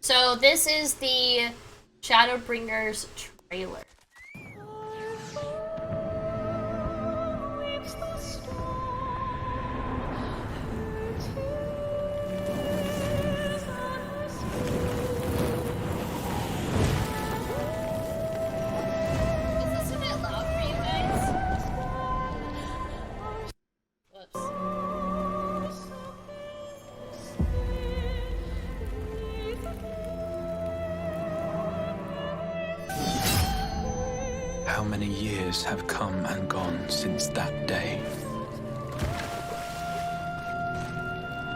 So this is the Shadowbringers trailer. How many years have come and gone since that day?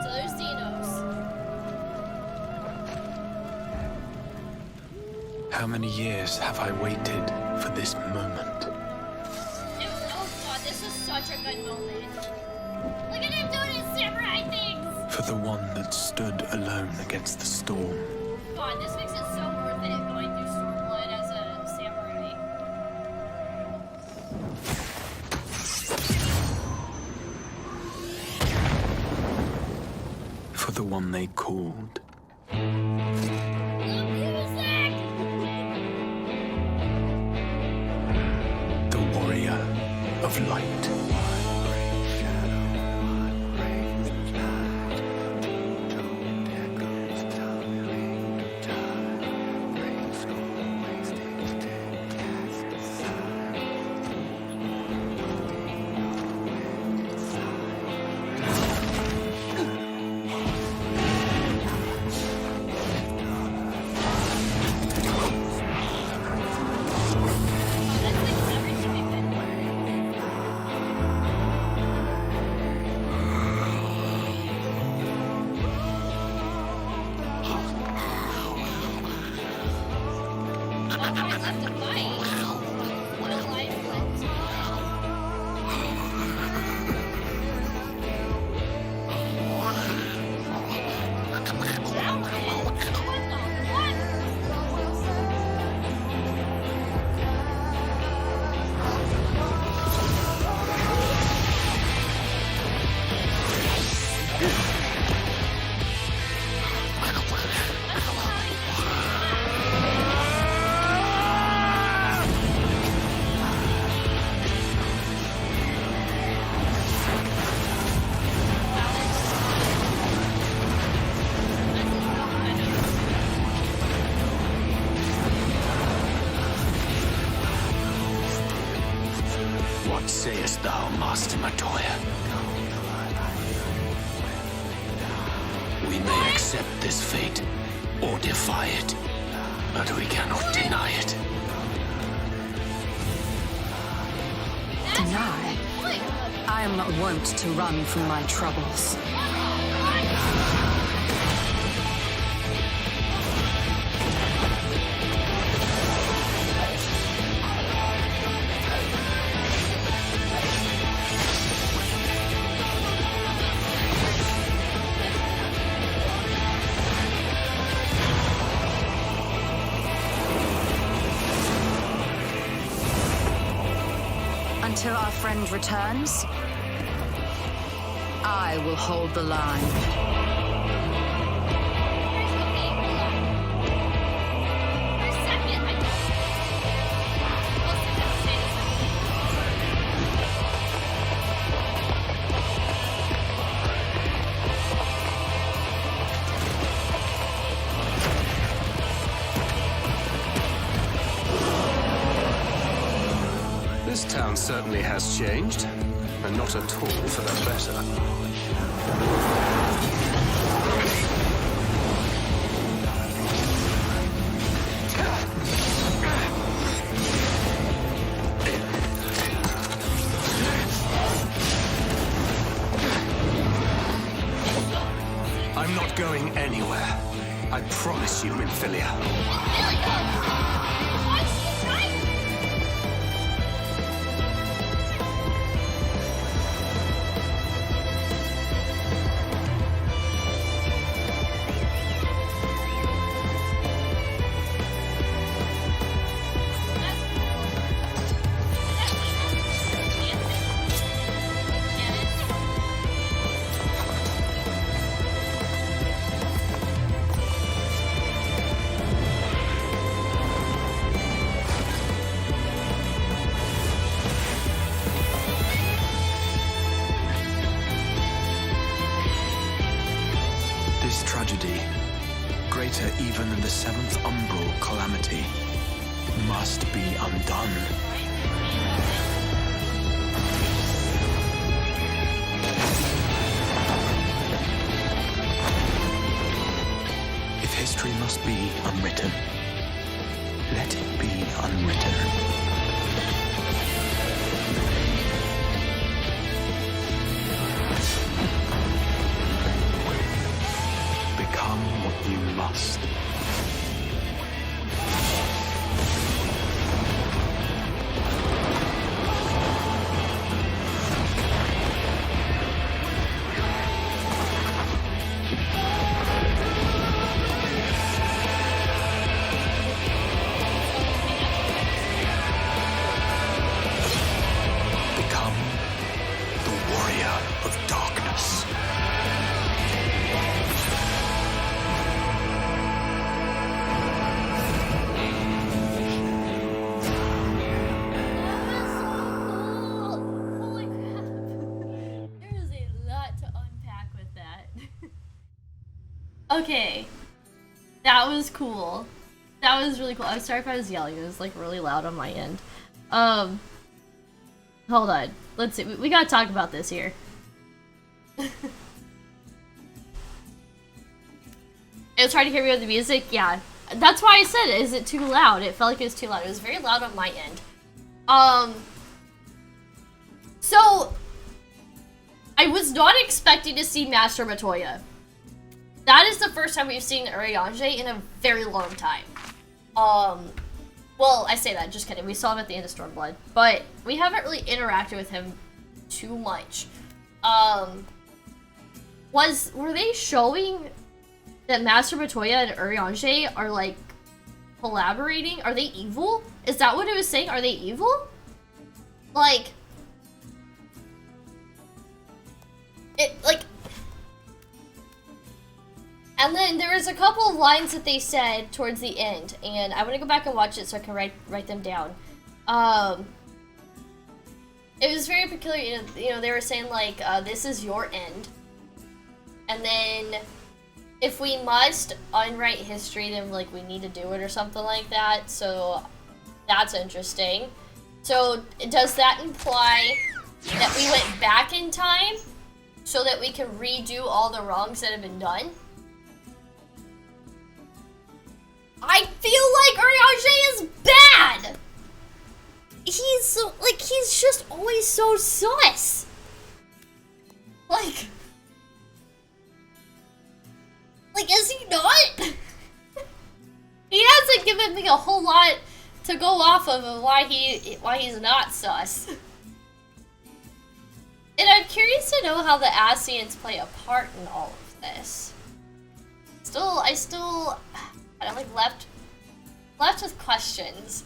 So there's Xenos. How many years have I waited for this moment? Oh god, this is such a good moment. Look at him doing his samurai things! For the one that stood alone against the storm. God, this makes it so worth it going through Stormblood as a samurai. For the one they called. The warrior of light. What sayest thou, Master Matoya? We may accept this fate, or defy it, but we cannot deny it. Deny? I am not wont to run from my troubles. Until our friend returns, I will hold the line. This town certainly has changed, and not at all for the better. I'm not going anywhere. I promise you, Minfilia. greater even than the seventh umbral calamity, must be undone. If history must be unwritten, let it be unwritten. Become what you must. Become the warrior of darkness. Holy crap. There is a lot to unpack with that. Okay. That was cool. That was really cool. I'm sorry if I was yelling. It was like really loud on my end. Hold on. Let's see. We gotta talk about this here. It was hard to hear me with the music. Yeah. That's why I said, is it too loud? It felt like it was too loud. It was very loud on my end. So I was not expecting to see Master Matoya. That is the first time we've seen Urianger in a very long time. Well, I say that, just kidding. We saw him at the end of Stormblood, but we haven't really interacted with him too much. Were they showing that Master Matoya and Urianger are like collaborating? Are they evil? Is that what it was saying? Are they evil? Like, and then there was a couple of lines that they said towards the end, and I'm gonna go back and watch it so I can write them down. It was very peculiar. You know, they were saying like, "This is your end," and then if we must unwrite history, then like we need to do it or something like that. So that's interesting. So does that imply that we went back in time so that we can redo all the wrongs that have been done? I feel like Urianger is bad! He's so, like, he's just always so sus! Like, is he not? He hasn't given me a whole lot to go off of why he's not sus. And I'm curious to know how the Ascians play a part in all of this. I'm like left with questions,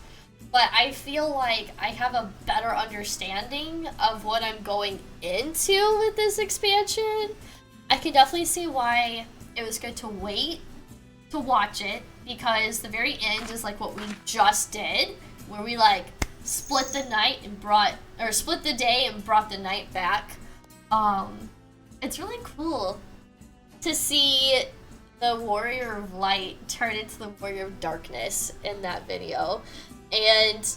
but I feel like I have a better understanding of what I'm going into with this expansion. I can definitely see why it was good to wait to watch it, because the very end is like what we just did, where we like split the day and brought the night back. It's really cool to see the Warrior of Light turn into the Warrior of Darkness in that video. And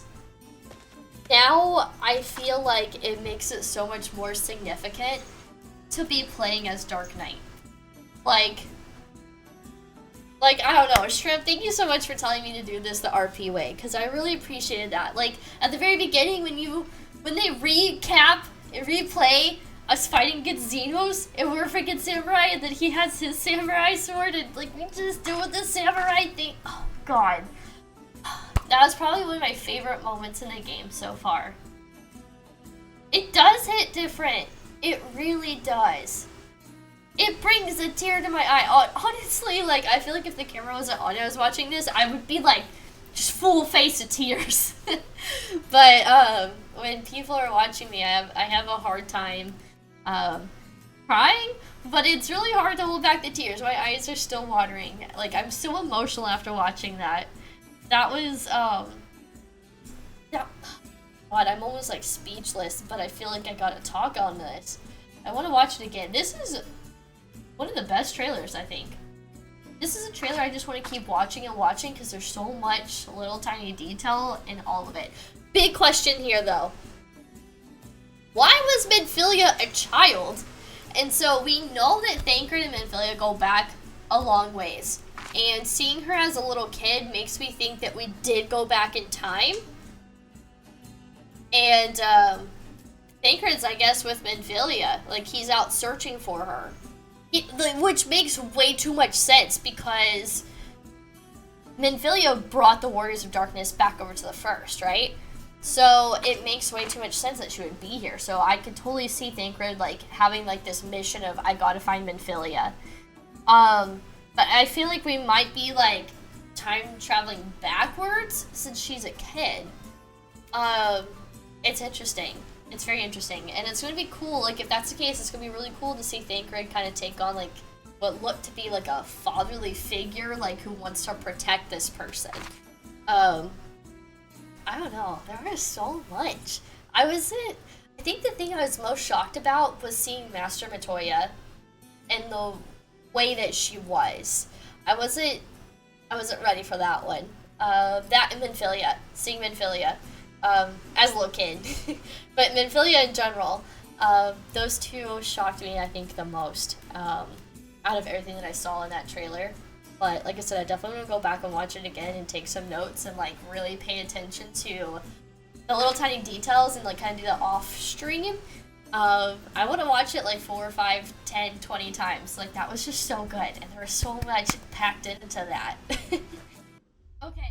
now I feel like it makes it so much more significant to be playing as Dark Knight. Like I don't know, Shrimp, thank you so much for telling me to do this the RP way, because I really appreciated that. Like, at the very beginning, when they recap and replay us fighting against Xenos, and we're freaking samurai, and then he has his samurai sword, and like, we just do with the samurai thing. Oh, God. That was probably one of my favorite moments in the game so far. It does hit different. It really does. It brings a tear to my eye. Honestly, like, I feel like if the camera wasn't on and I was watching this, I would be like, just full face of tears. But when people are watching me, I have a hard time crying, but it's really hard to hold back the tears. My eyes are still watering. Like, I'm so emotional after watching that. That was, God, I'm almost like speechless, but I feel like I gotta talk on this. I want to watch it again. This is one of the best trailers, I think. this is a trailer I just want to keep watching and watching because there's so much little tiny detail in all of it. Big question here though. Why was Minfilia a child? And so we know that Thancred and Minfilia go back a long ways. And seeing her as a little kid makes me think that we did go back in time. And Thancred's, I guess, with Minfilia. Like, he's out searching for her. Which makes way too much sense because Minfilia brought the Warriors of Darkness back over to the First, right? So it makes way too much sense that she would be here. So I could totally see Thancred, like, having, like, this mission of, I gotta find Minfilia. But I feel like we might be, like, time traveling backwards since she's a kid. It's interesting. It's very interesting. And it's going to be cool. Like, if that's the case, it's going to be really cool to see Thancred kind of take on, like, what looked to be, like, a fatherly figure, like, who wants to protect this person. I don't know. There is so much. I think the thing I was most shocked about was seeing Master Matoya and the way that she was. I wasn't ready for that one. That and Minfilia. Seeing Minfilia. As a little kid. But Minfilia in general, those two shocked me, I think, the most out of everything that I saw in that trailer. But like I said, I definitely want to go back and watch it again and take some notes and like really pay attention to the little tiny details and like kind of do the off stream. I want to watch it like 4, 5, 10, 20 times. Like, that was just so good, and there was so much packed into that. Okay.